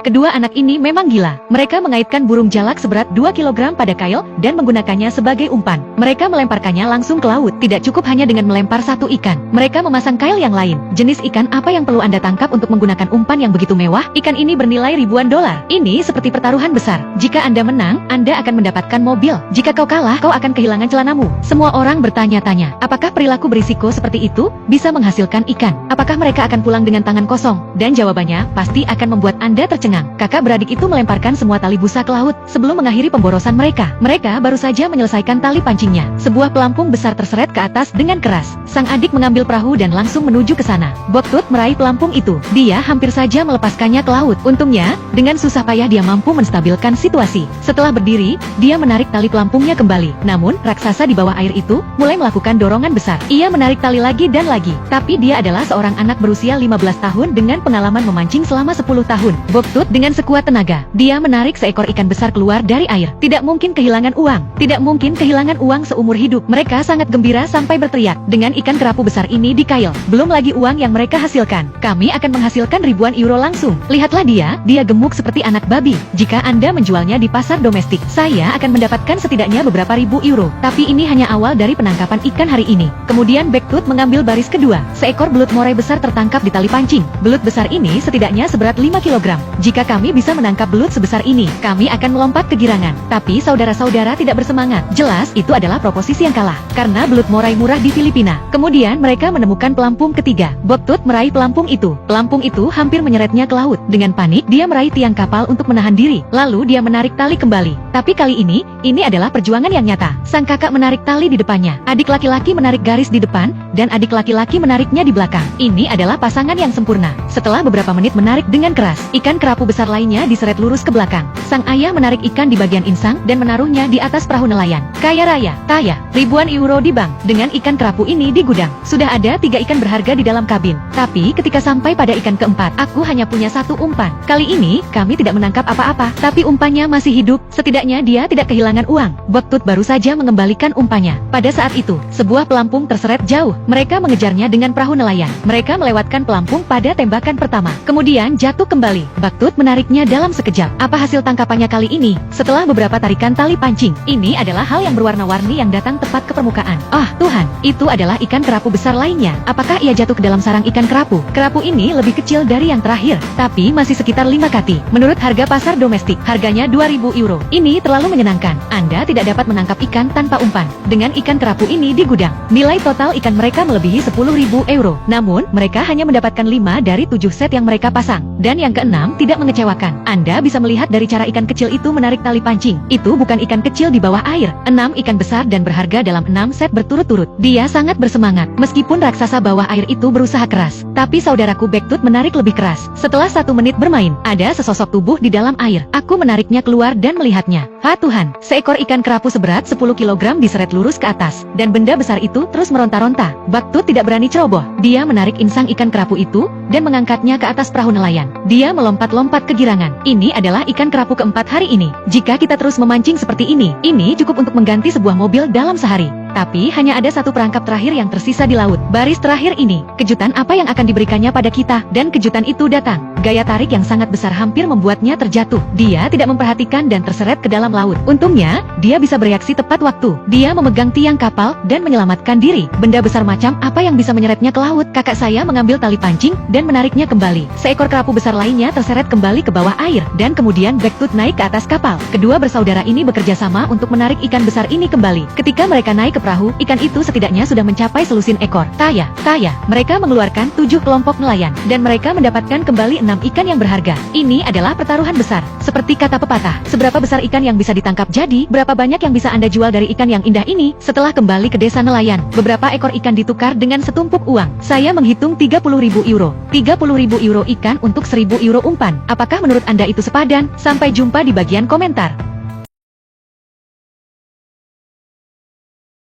Kedua anak ini memang gila. Mereka mengaitkan burung jalak seberat 2 kg pada kail dan menggunakannya sebagai umpan. Mereka melemparkannya langsung ke laut. Tidak cukup hanya dengan melempar satu ikan. Mereka memasang kail yang lain. Jenis ikan apa yang perlu Anda tangkap untuk menggunakan umpan yang begitu mewah? Ikan ini bernilai ribuan dolar. Ini seperti pertaruhan besar. Jika Anda menang, Anda akan mendapatkan mobil. Jika kau kalah, kau akan kehilangan celanamu. Semua orang bertanya-tanya, apakah perilaku berisiko seperti itu bisa menghasilkan ikan? Apakah mereka akan pulang dengan tangan kosong? Dan jawabannya pasti akan membuat Anda tercengang. Kakak beradik itu melemparkan semua tali busa ke laut sebelum mengakhiri pemborosan mereka. Mereka baru saja menyelesaikan tali pancingnya. Sebuah pelampung besar terseret ke atas dengan keras. Sang adik mengambil perahu dan langsung menuju ke sana. Boktut meraih pelampung itu. Dia hampir saja melepaskannya ke laut. Untungnya, dengan susah payah dia mampu menstabilkan situasi. Setelah berdiri, dia menarik tali pelampungnya kembali. Namun, raksasa di bawah air itu mulai melakukan dorongan besar. Ia menarik tali lagi dan lagi. Tapi dia adalah seorang anak berusia 15 tahun dengan pengalaman memancing selama 10 tahun. Boktut dengan sekuat tenaga. Dia menarik seekor ikan besar keluar dari air. Tidak mungkin kehilangan uang. Tidak mungkin kehilangan uang seumur hidup. Mereka sangat gembira sampai berteriak. Dengan ikan kerapu besar ini di kail, belum lagi uang yang mereka hasilkan. Kami akan menghasilkan ribuan euro langsung. Lihatlah dia gemuk seperti anak babi. Jika Anda menjualnya di pasar domestik, saya akan mendapatkan setidaknya beberapa ribu euro. Tapi ini hanya awal dari penangkapan ikan hari ini. Kemudian Boktut mengambil baris kedua. Seekor belut moray besar tertangkap di tali pancing. Belut besar ini setidaknya seberat 5 kg. Jika kami bisa menangkap belut sebesar ini, kami akan melompat ke girangan. Tapi saudara-saudara tidak bersemangat. Jelas itu adalah proposisi yang kalah. Karena belut moray murah di Filipina. Kemudian mereka menemukan pelampung ketiga. Boktut meraih pelampung itu. Pelampung itu hampir menyeretnya ke laut. Dengan panik, dia meraih tiang kapal untuk menahan diri. Lalu dia menarik tali kembali. Tapi kali ini adalah perjuangan yang nyata. Sang kakak menarik tali di depannya. Adik laki-laki menarik garis di depan, dan adik laki-laki menariknya di belakang. Ini adalah pasangan yang sempurna. Setelah beberapa menit menarik dengan keras, ikan kerapu besar lainnya diseret lurus ke belakang. Sang ayah menarik ikan di bagian insang dan menaruhnya di atas perahu nelayan. Kaya raya, kaya, ribuan euro di bank. Dengan ikan kerapu ini di gudang, sudah ada 3 ikan berharga di dalam kabin. Tapi ketika sampai pada ikan keempat, aku hanya punya 1 umpan. Kali ini, kami tidak menangkap apa-apa, tapi umpannya masih hidup. Setidaknya dia tidak kehilangan uang. Boktut baru saja mengembalikan umpannya. Pada saat itu, sebuah pelampung terseret jauh. Mereka mengejarnya dengan perahu nelayan. Mereka melewatkan pelampung pada tembakan pertama. Kemudian jatuh kembali. Boktut menariknya dalam sekejap. Apa hasil tangkapannya kali ini? Setelah beberapa tarikan tali pancing, ini adalah hal yang berwarna-warni yang datang tepat ke permukaan. Oh, Tuhan, itu adalah ikan kerapu besar lainnya. Apakah ia jatuh ke dalam sarang ikan kerapu? Kerapu ini lebih kecil dari yang terakhir, tapi masih sekitar 5 kati. Menurut harga pasar domestik, harganya 2.000 euro. Ini terlalu menyenangkan. Anda tidak dapat menangkap ikan tanpa umpan. Dengan ikan kerapu ini di gudang, nilai total ikan mereka melebihi 10.000 euro. Namun, mereka hanya mendapatkan 5 dari 7 set yang mereka pasang. Dan yang keenam tidak mengecewakan. Anda bisa melihat dari cara ikan kecil itu menarik tali pancing. Itu bukan ikan kecil di bawah air. 6 ikan besar dan berharga dalam 6 set berturut-turut. Dia sangat bersemangat. Meskipun raksasa bawah air itu berusaha keras, tapi saudaraku Boktut menarik lebih keras. Setelah 1 menit bermain, ada sesosok tubuh di dalam air. Aku menariknya keluar dan melihatnya. Ha Tuhan, seekor ikan kerapu seberat 10 kg diseret lurus ke atas, dan benda besar itu terus meronta-ronta. Boktut tidak berani ceroboh. Dia menarik insang ikan kerapu itu, dan mengangkatnya ke atas perahu nelayan. Dia melompat-lompat ke girangan. Ini adalah ikan kerapu keempat hari ini. Jika kita terus memancing seperti ini cukup untuk mengganti sebuah mobil dalam sehari. Tapi hanya ada 1 perangkap terakhir yang tersisa di laut. Baris terakhir ini, kejutan apa yang akan diberikannya pada kita? Dan kejutan itu datang. Gaya tarik yang sangat besar hampir membuatnya terjatuh. Dia tidak memperhatikan dan terseret ke dalam laut. Untungnya, dia bisa bereaksi tepat waktu. Dia memegang tiang kapal dan menyelamatkan diri. Benda besar macam apa yang bisa menyeretnya ke laut? Kakak saya mengambil tali pancing dan menariknya kembali. Seekor kerapu besar lainnya terseret kembali ke bawah air. Dan kemudian Boktut naik ke atas kapal. Kedua bersaudara ini bekerja sama untuk menarik ikan besar ini kembali. Ketika mereka naik ke perahu, ikan itu setidaknya sudah mencapai selusin ekor. Kaya. Mereka mengeluarkan 7 kelompok nelayan, dan mereka mendapatkan kembali 6 ikan yang berharga. Ini adalah pertaruhan besar. Seperti kata pepatah, seberapa besar ikan yang bisa ditangkap jadi, berapa banyak yang bisa Anda jual dari ikan yang indah ini. Setelah kembali ke desa nelayan, beberapa ekor ikan ditukar dengan setumpuk uang. Saya menghitung 30.000 euro. 30.000 euro ikan untuk 1.000 euro umpan. Apakah menurut Anda itu sepadan? Sampai jumpa di bagian komentar.